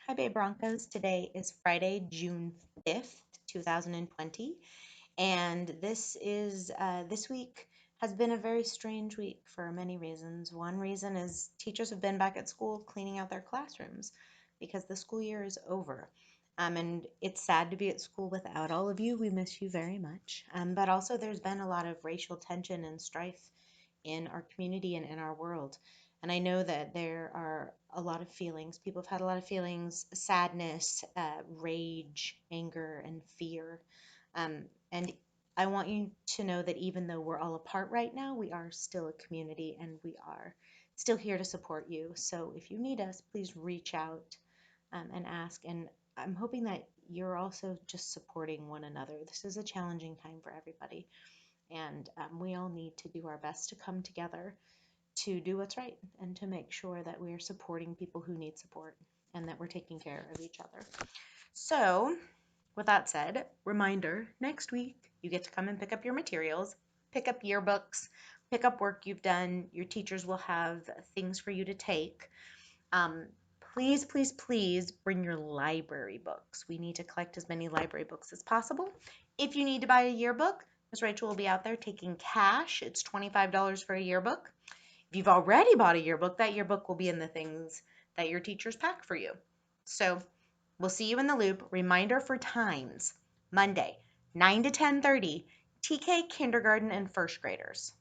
Hi, Bay Broncos. Today is Friday, June 5th, 2020, and this week has been a very strange week for many reasons. One reason is teachers have been back at school cleaning out their classrooms because the school year is over. And it's sad to be at school without all of you. We miss you very much. But also, there's been a lot of racial tension and strife in our community and in our world. And I know that there are a lot of feelings. People have had a lot of feelings: sadness, rage, anger, and fear. And I want you to know that even though we're all apart right now, we are still a community and we are still here to support you. So if you need us, please reach out and ask. And I'm hoping that you're also just supporting one another. This is a challenging time for everybody. And we all need to do our best to come together to do what's right and to make sure that we're supporting people who need support and that we're taking care of each other. So, with that said, reminder, next week you get to come and pick up your materials, pick up yearbooks, pick up work you've done. Your teachers will have things for you to take. Um, please, please, please bring your library books. We need to collect as many library books as possible. If you need to buy a yearbook, Miss Rachel will be out there taking cash. It's $25 for a yearbook. If you've already bought a yearbook, that yearbook will be in the things that your teachers pack for you. So we'll see you in the loop. Reminder for times: Monday, 9 to 10:30, TK kindergarten and first graders.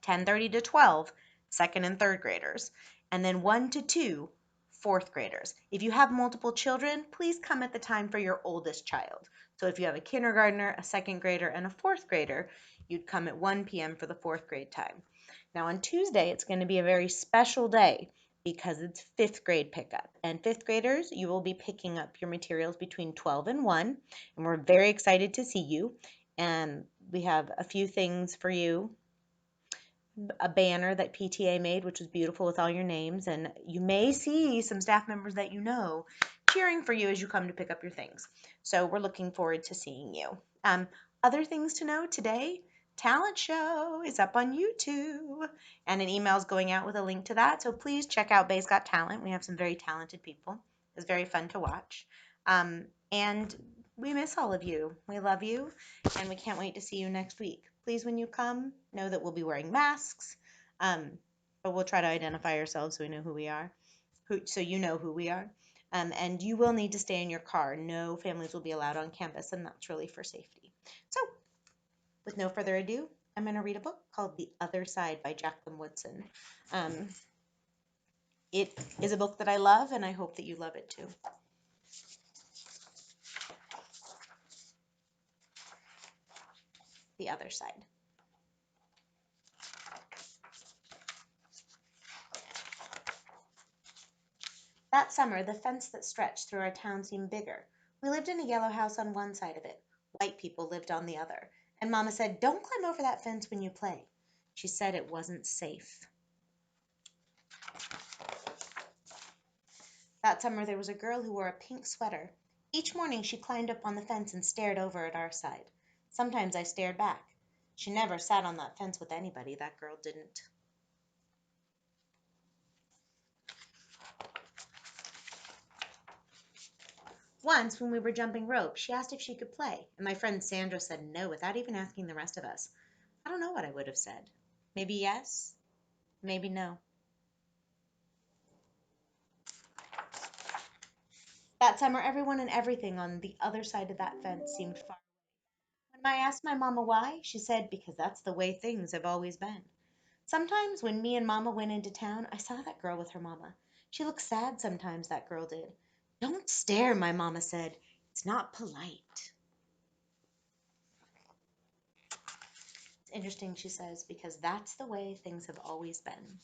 10:30 to 12, second and third graders. And then 1 to 2, fourth graders. If you have multiple children, please come at the time for your oldest child. So if you have a kindergartner, a second grader, and a fourth grader, you'd come at 1 p.m. for the fourth grade time. Now on Tuesday, it's going to be a very special day because it's fifth grade pickup. And fifth graders, you will be picking up your materials between 12 and 1. And we're very excited to see you. And we have a few things for you: a banner that PTA made, which was beautiful with all your names. And you may see some staff members that you know cheering for you as you come to pick up your things. So we're looking forward to seeing you. Other things to know today: talent show is up on YouTube, and an email is going out with a link to that. So please check out Bay's Got Talent. We have some very talented people. It's very fun to watch. And we miss all of you. We love you, and we can't wait to see you next week. Please, when you come, know that we'll be wearing masks, but we'll try to identify ourselves so we know who we are, so you know who we are. And you will need to stay in your car. No families will be allowed on campus, and that's really for safety. So, with no further ado, I'm going to read a book called The Other Side by Jacqueline Woodson. It is a book that I love, and I hope that you love it too. The Other Side. That summer, the fence that stretched through our town seemed bigger. We lived in a yellow house on one side of it. White people lived on the other. And Mama said, "Don't climb over that fence when you play." She said it wasn't safe. That summer, there was a girl who wore a pink sweater. Each morning, she climbed up on the fence and stared over at our side. Sometimes I stared back. She never sat on that fence with anybody, that girl didn't. Once, when we were jumping rope, she asked if she could play, and my friend Sandra said no without even asking the rest of us. I don't know what I would have said. Maybe yes, maybe no. That summer, everyone and everything on the other side of that fence seemed far. When I asked my mama why, she said, "Because that's the way things have always been." Sometimes when me and Mama went into town, I saw that girl with her mama. She looked sad sometimes, that girl did. "Don't stare," my mama said. "It's not polite." It's interesting, she says, because that's the way things have always been.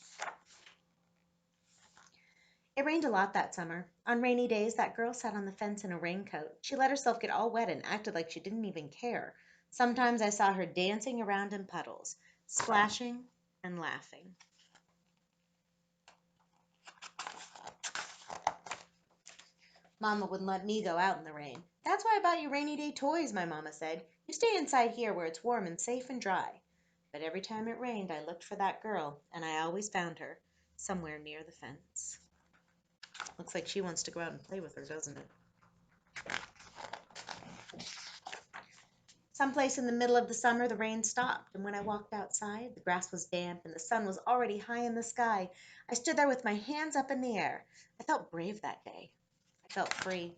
It rained a lot that summer. On rainy days, that girl sat on the fence in a raincoat. She let herself get all wet and acted like she didn't even care. Sometimes I saw her dancing around in puddles, splashing and laughing. Mama wouldn't let me go out in the rain. "That's why I bought you rainy day toys," my mama said. "You stay inside here where it's warm and safe and dry." But every time it rained, I looked for that girl, and I always found her somewhere near the fence. Looks like she wants to go out and play with her, doesn't it? Someplace in the middle of the summer, the rain stopped, and when I walked outside, the grass was damp and the sun was already high in the sky. I stood there with my hands up in the air. I felt brave that day. I felt free.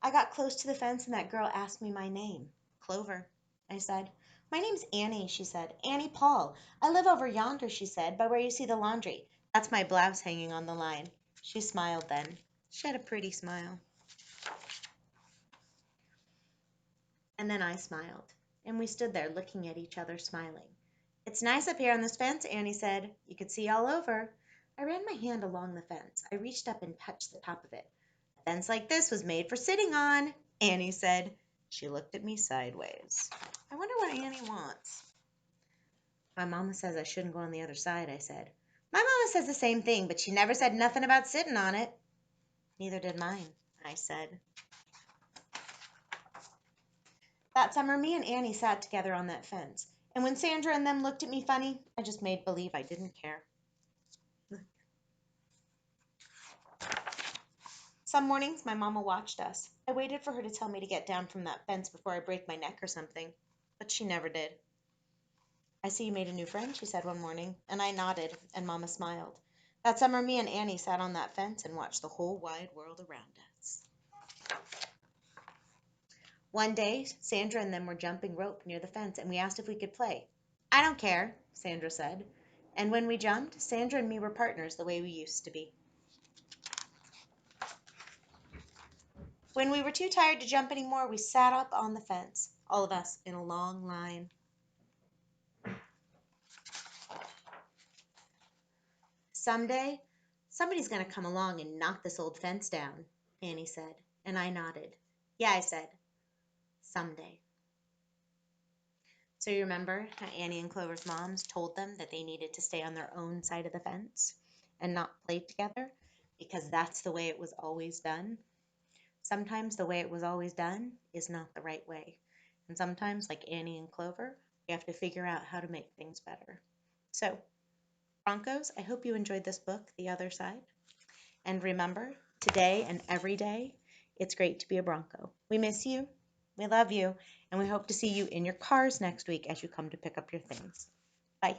I got close to the fence, and that girl asked me my name. Clover, I said. My name's Annie, she said. Annie Paul. I live over yonder, she said, by where you see the laundry. That's my blouse hanging on the line. She smiled then. She had a pretty smile. And then I smiled, and we stood there looking at each other, smiling. It's nice up here on this fence, Annie said. You could see all over. I ran my hand along the fence. I reached up and touched the top of it. A fence like this was made for sitting on, Annie said. She looked at me sideways. I wonder what Annie wants. My mama says I shouldn't go on the other side, I said. My mama says the same thing, but she never said nothing about sitting on it. Neither did mine, I said. That summer, me and Annie sat together on that fence, and when Sandra and them looked at me funny, I just made believe I didn't care. Some mornings, my mama watched us. I waited for her to tell me to get down from that fence before I break my neck or something, but she never did. I see you made a new friend, she said one morning, and I nodded, and Mama smiled. That summer, me and Annie sat on that fence and watched the whole wide world around us. One day, Sandra and them were jumping rope near the fence, and we asked if we could play. I don't care, Sandra said. And when we jumped, Sandra and me were partners the way we used to be. When we were too tired to jump anymore, we sat up on the fence, all of us in a long line. Someday, somebody's going to come along and knock this old fence down, Annie said, and I nodded. Yeah, I said, someday. So you remember how Annie and Clover's moms told them that they needed to stay on their own side of the fence and not play together because that's the way it was always done? Sometimes the way it was always done is not the right way. And sometimes, like Annie and Clover, we have to figure out how to make things better. So, Broncos, I hope you enjoyed this book, The Other Side. And remember, today and every day, it's great to be a Bronco. We miss you, we love you, and we hope to see you in your cars next week as you come to pick up your things. Bye.